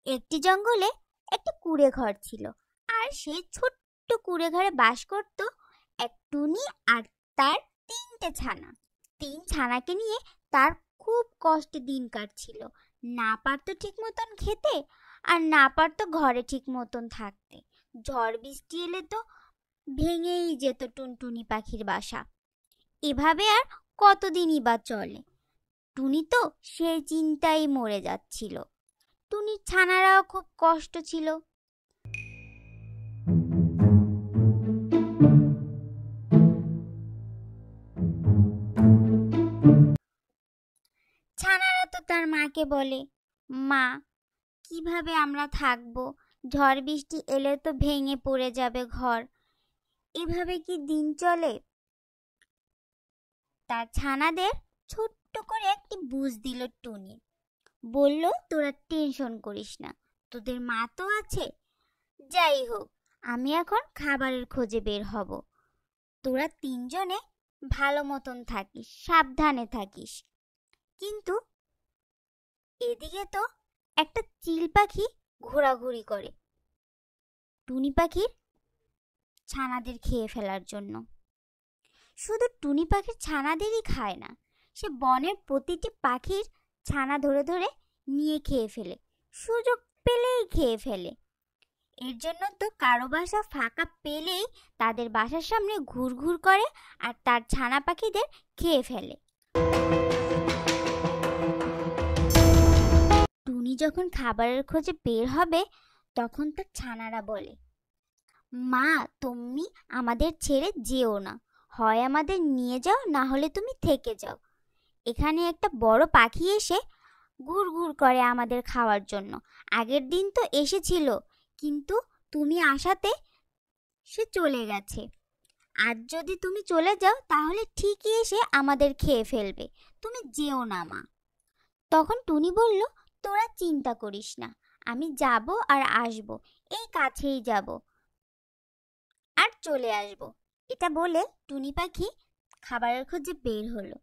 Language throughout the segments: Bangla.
একটি জঙ্গলে একটি কুঁড়ে ঘর ছিল, আর সেই ছোট্ট কুঁড়ে ঘরে বাস করত এক টুনি আর তার 3টে ছানা। 3 ছানাকে নিয়ে তার খুব কষ্টে দিন কাটছিল। না পারতো ঠিক মতন খেতে, আর না পারতো ঘরে ঠিক মতন থাকতে। ঝড় বৃষ্টি এলে তো ভেঙেই যেত টুনটুনি পাখির বাসা। এভাবে আর কতদিনই বা চলে। টুনি তো সেই চিন্তায় মরে যাচ্ছিল। টুনির ছানারাও খুব কষ্ট ছিল। ছানারা তো তার মাকে বলে, মা, কিভাবে আমরা থাকবো? ঝড় বৃষ্টি এলে তো ভেঙে পড়ে যাবে ঘর। এভাবে কি দিন চলে? তার ছানাদের ছোট্ট করে একটি বুঝ দিল টুনি। বলল, তোরা টেনশন করিস না, তোদের মা তো আছে। যাই হোক, আমি এখন খাবারের খোঁজে বের হব। তোরা 3 জনে ভালো মতন থাকিস, সাবধানে থাকিস। কিন্তু এদিকে তো একটা চিল পাখি ঘোরাঘুরি করে টুনি পাখির ছানাদের খেয়ে ফেলার জন্য। শুধু টুনি পাখির ছানাদেরই খায় না, সে বনের প্রতিটি পাখির ছানা ধরে ধরে নিয়ে খেয়ে ফেলে, সুযোগ পেলেই খেয়ে ফেলে। এর জন্য তো কারো বাসা ফাঁকা পেলেই তাদের বাসার সামনে ঘুরঘুর করে আর তার ছানা পাখিদের খেয়ে ফেলে। টুনি যখন খাবারের খোঁজে বের হবে, তখন তার ছানারা বলে, মা, তুমি আমাদের ছেড়ে যেও না। হয় আমাদের নিয়ে যাও, না হলে তুমি থেকে যাও। এখানে একটা বড় পাখি এসে ঘুরঘুর করে আমাদের খাওয়ার জন্য। আগের দিন তো এসেছিল, কিন্তু তুমি আসাতে সে চলে গেছে। আজ যদি তুমি চলে যাও, তাহলে ঠিকই এসে আমাদের খেয়ে ফেলবে। তুমি যেও না মা। তখন টুনি বলল, তোরা চিন্তা করিস না, আমি যাব আর আসব, এই কাছেই যাব আর চলে আসব। এটা বলে টুনি পাখি খাবারের খোঁজে বের হলো।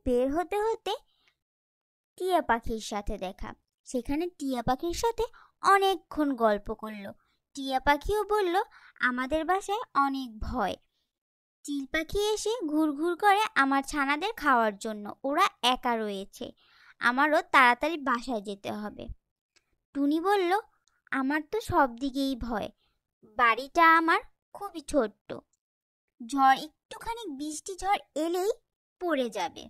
বের হতে হতে টিয়া পাখির সাথে দেখা। সেখানে টিয়া পাখির সাথে অনেকক্ষণ গল্প করলো। টিয়া পাখিও বলল, আমাদের বাসায় অনেক ভয়। চিল পাখি এসে ঘুরঘুর করে আমার ছানাদের খাওয়ার জন্য। ওরা একা রয়েছে, আমারও তাড়াতাড়ি বাসায় যেতে হবে। টুনি বলল, আমার তো সব দিকেই ভয়। বাড়িটা আমার খুবই ছোট্ট, একটুখানি বৃষ্টি ঝড় এলেই পড়ে যাবে।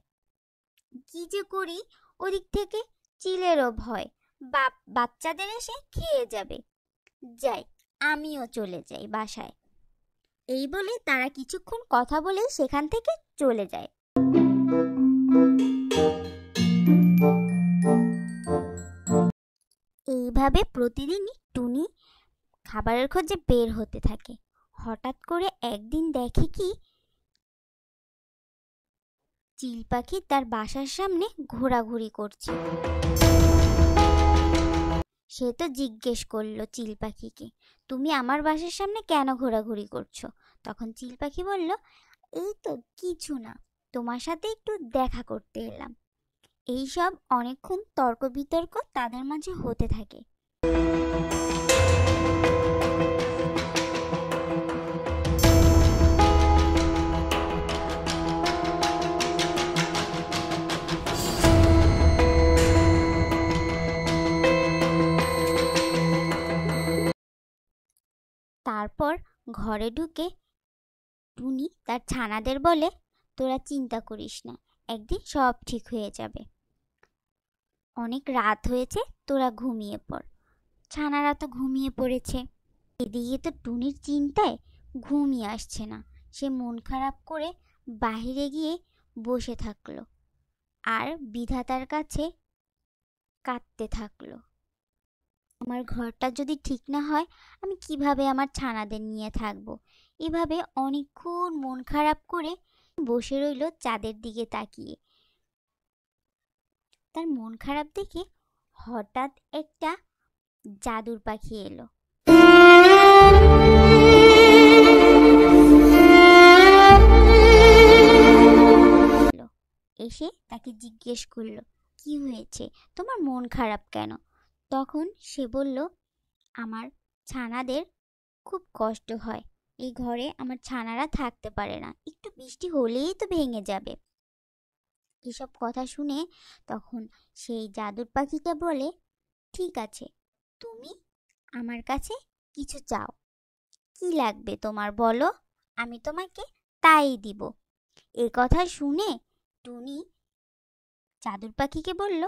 কি যে করি, ওদিক থেকে চিলেরও ভয়, বাচ্চাদের এসে খেয়ে যাবে। যাই, আমিও চলে যাই বাসায়। এই বলে তারা কিছুক্ষণ কথা বলে সেখান থেকে চলে যায়। এইভাবে প্রতিদিনই টুনি খাবারের খোঁজে বের হতে থাকে। হঠাৎ করে একদিন দেখে কি, চিল পাখি তার বাসার সামনে ঘোরাঘুরি করছে। সে তো জিজ্ঞেস করলো চিল পাখিকে, তুমি আমার বাসার সামনে কেন ঘোরাঘুরি করছো? তখন চিল পাখি বলল, এই তো কিছু না, তোমার সাথে একটু দেখা করতে এলাম। এইসব অনেকক্ষণ তর্ক বিতর্ক তাদের মাঝে হতে থাকে। তারপর ঘরে ঢুকে টুনি তার ছানাদের বলে, তোরা চিন্তা করিস না, একদিন সব ঠিক হয়ে যাবে। অনেক রাত হয়েছে, তোরা ঘুমিয়ে পড়। ছানারা তো ঘুমিয়ে পড়েছে। এদিকে তো টুনির চিন্তায় ঘুমই আসছে না। সে মন খারাপ করে বাহিরে গিয়ে বসে থাকলো আর বিধাতার কাছে কাঁদতে থাকলো। আমার ঘরটা যদি ঠিক না হয়, আমি কিভাবে আমার ছানাদের নিয়ে থাকবো? এভাবে অনেকক্ষণ মন খারাপ করে বসে রইল চাঁদের দিকে তাকিয়ে। তার মন খারাপ দেখে হঠাৎ একটা জাদুর পাখি এলো। এসে তাকে জিজ্ঞেস করলো, কি হয়েছে, তোমার মন খারাপ কেন? তখন সে বলল, আমার ছানাদের খুব কষ্ট হয়, এই ঘরে আমার ছানারা থাকতে পারে না, একটু বৃষ্টি হলেই তো ভেঙে যাবে। এসব কথা শুনে তখন সেই জাদুর পাখিটা বলে, ঠিক আছে, তুমি আমার কাছে কিছু চাও, কি লাগবে তোমার বলো, আমি তোমাকে তাই দিব। এই কথা শুনে টুনি জাদুর পাখিকে বলল,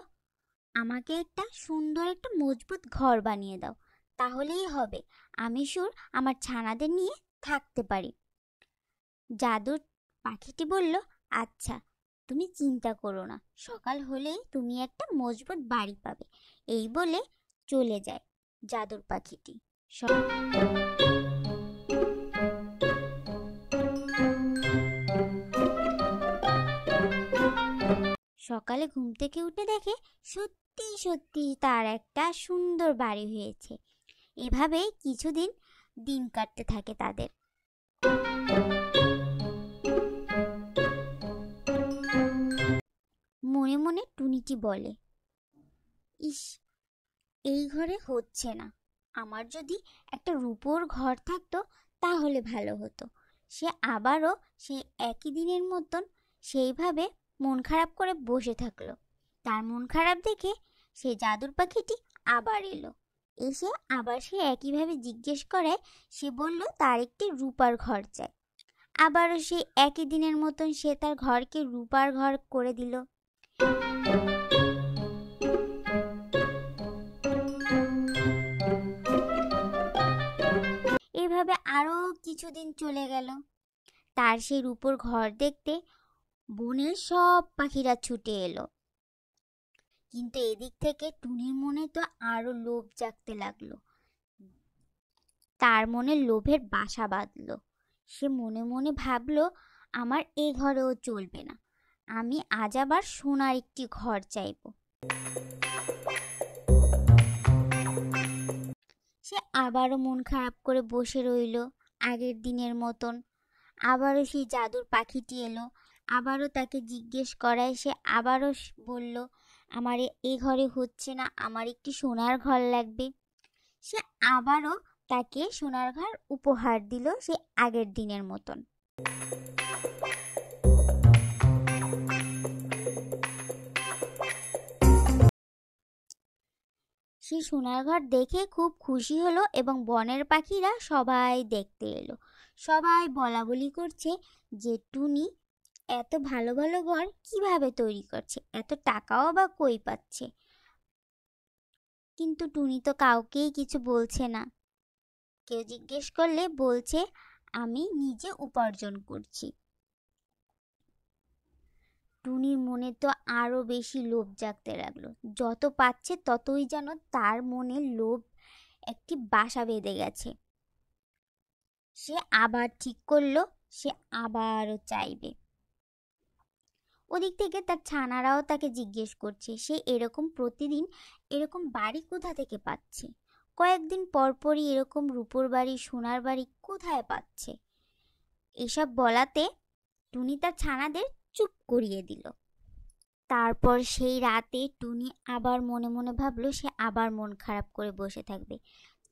আমাকে একটা সুন্দর একটা মজবুত ঘর বানিয়ে দাও, তাহলেই হবে, আমি আমার ছানাদের নিয়ে থাকতে পারি। জাদুর পাখিটি বলল, আচ্ছা, তুমি চিন্তা করো না, সকাল হলেই তুমি একটা মজবুত বাড়ি পাবে। এই বলে চলে যায় জাদুর পাখিটি। সকালে ঘুম থেকে উঠে দেখে সত্যি সত্যি তার একটা সুন্দর বাড়ি হয়েছে। এভাবেই কিছুদিন দিন কাটতে থাকে তাদের। মনে মনে টুনিটি বলে, ইস, এই ঘরে হচ্ছে না, আমার যদি একটা রূপোর ঘর থাকতো তাহলে ভালো হতো। সে আবারও সেই একই দিনের মতন সেইভাবে মন খারাপ করে বসে থাকলো। তার মন খারাপ দেখে সেই জাদুর পাখিটি আবার এলো। এসে আবার সে একইভাবে জিজ্ঞেস করে, সে বলল তার একটি রূপার ঘর চাই। আবারও সে একই দিনের মতন সে তার ঘরকে রূপার ঘর করে দিল। এভাবে আরো কিছুদিন চলে গেল। তার সেই রূপোর ঘর দেখতে বনের সব পাখিরা ছুটে এলো। কিন্তু এদিক থেকে টুনির মনে তো আরো লোভ জাগতে লাগলো। তার মনে লোভের বাসা বাঁধলো। সে মনে মনে ভাবলো, আমার এই ঘরেও চলবে না, আমি আজ আবার সোনার একটি ঘর চাইব। সে আবারও মন খারাপ করে বসে রইল আগের দিনের মতন। আবারও সেই জাদুর পাখিটি এলো, আবারও তাকে জিজ্ঞেস করায় সে আবারও বলল, আমার এই ঘরে হচ্ছে না, আমার একটি সোনার ঘর লাগবে। সে আবারও তাকে সোনার ঘর উপহার দিল সে আগের দিনের মতন। সে সোনার ঘর দেখে খুব খুশি হলো এবং বনের পাখিরা সবাই দেখতে এলো। সবাই বলা বলি করছে যে টুনি এত ভালো ভালো ঘর কিভাবে তৈরি করছে, এত টাকাও বা কই পাচ্ছে। কিন্তু টুনি তো কাউকেই কিছু বলছে না। কেউ জিজ্ঞেস করলে বলছে, আমি নিজে উপার্জন করছি। টুনির মনে তো আরো বেশি লোভ জাগতে লাগলো। যত পাচ্ছে ততই যেন তার মনে লোভ একটি বাসা বেঁধে গেছে। সে আবার ঠিক করলো সে আবারও চাইবে। ওদিক থেকে তার ছানারাও তাকে জিজ্ঞেস করছে সে এরকম প্রতিদিন এরকম বাড়ি কোথা থেকে পাচ্ছে, কয়েকদিন পরপরই এরকম রূপোর বাড়ি সোনার বাড়ি কোথায় পাচ্ছে। এসব বলাতে টুনি তার ছানাদের চুপ করিয়ে দিল। তারপর সেই রাতে টুনি আবার মনে মনে ভাবলো সে আবার মন খারাপ করে বসে থাকবে।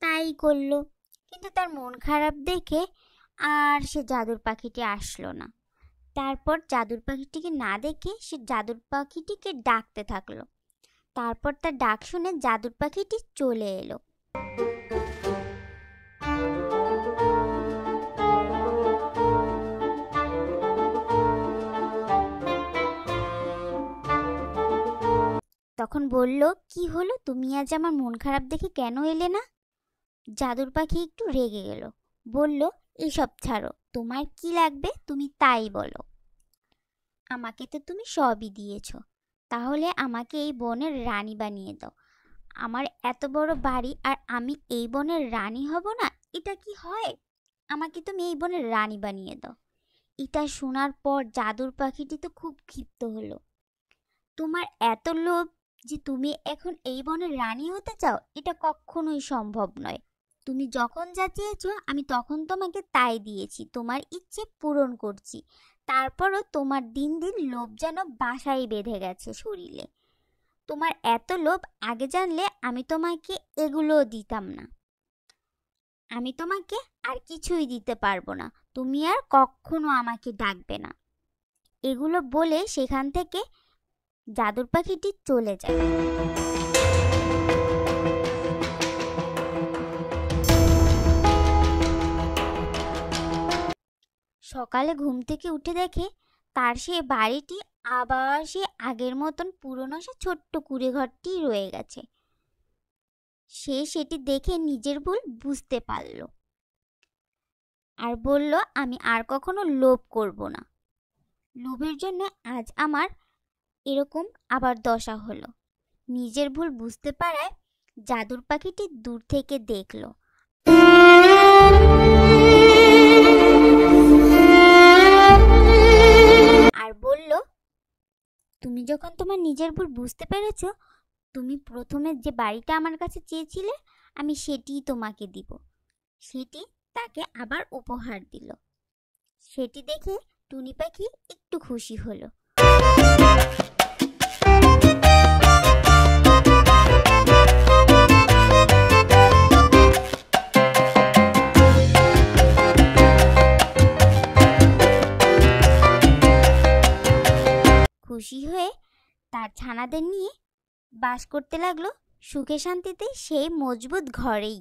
তাই করলো। কিন্তু তার মন খারাপ দেখে আর সে জাদুর পাখিটি আসলো না। তারপর জাদুর পাখিটিকে না দেখে সে জাদুর পাখিটিকে ডাকতে থাকলো। তারপর তার ডাক শুনে জাদুর পাখিটি চলে এলো। তখন বলল, কি হলো, তুমি আজ আমার মন খারাপ দেখে কেন এলে না? জাদুর পাখি একটু রেগে গেল, বলল, এসব ছাড়ো, তোমার কি লাগবে তুমি তাই বলো। আমাকে তো তুমি সবই দিয়েছ, তাহলে আমাকে এই বনের রানী বানিয়ে দাও। আমার এত বড় বাড়ি আর আমি এই বনের রানী হব না, এটা কি হয়? আমাকে তুমি এই বনের রানী বানিয়ে দাও। এটা শোনার পর জাদুর পাখিটি তো খুব ক্ষিপ্ত হলো। তোমার এত লোভ যে তুমি এখন এই বনের রানী হতে চাও, এটা কখনোই সম্ভব নয়। তুমি যখন যা চেয়েছো আমি তখন তোমাকে তাই দিয়েছি, তোমার ইচ্ছে পূরণ করছি, তারপরও তোমার দিন দিন লোভ যেন বাসায় বেঁধে গেছে শরীরে। তোমার এত লোভ আগে জানলে আমি তোমাকে এগুলোও দিতাম না। আমি তোমাকে আর কিছুই দিতে পারবো না, তুমি আর কখনো আমাকে ডাকবে না। এগুলো বলে সেখান থেকে জাদুর পাখিটি চলে যায়। সকালে ঘুম থেকে উঠে দেখে তার সে বাড়িটি আবার সে আগের মতন পুরনো সে ছোট্ট কুঁড়ে ঘরটি রয়ে গেছে। সে সেটি দেখে নিজের ভুল বুঝতে পারল আর বলল, আমি আর কখনো লোভ করব না। লোভের জন্য আজ আমার এরকম আবার দশা হলো। নিজের ভুল বুঝতে পারায় জাদুর পাখিটি দূর থেকে দেখল আর বলল, তুমি যখন তোমার নিজের ভুল বুঝতে পেরেছো, তুমি প্রথমে যে বাড়িটা আমার কাছে চেয়েছিলে আমি সেটিই তোমাকে দিব। সেটি তাকে আবার উপহার দিল। সেটি দেখে টুনি পাখি একটু খুশি হলো। খুশি হয়ে তার ছানাদের নিয়ে বাস করতে লাগলো সুখে শান্তিতে সেই মজবুত ঘরেই।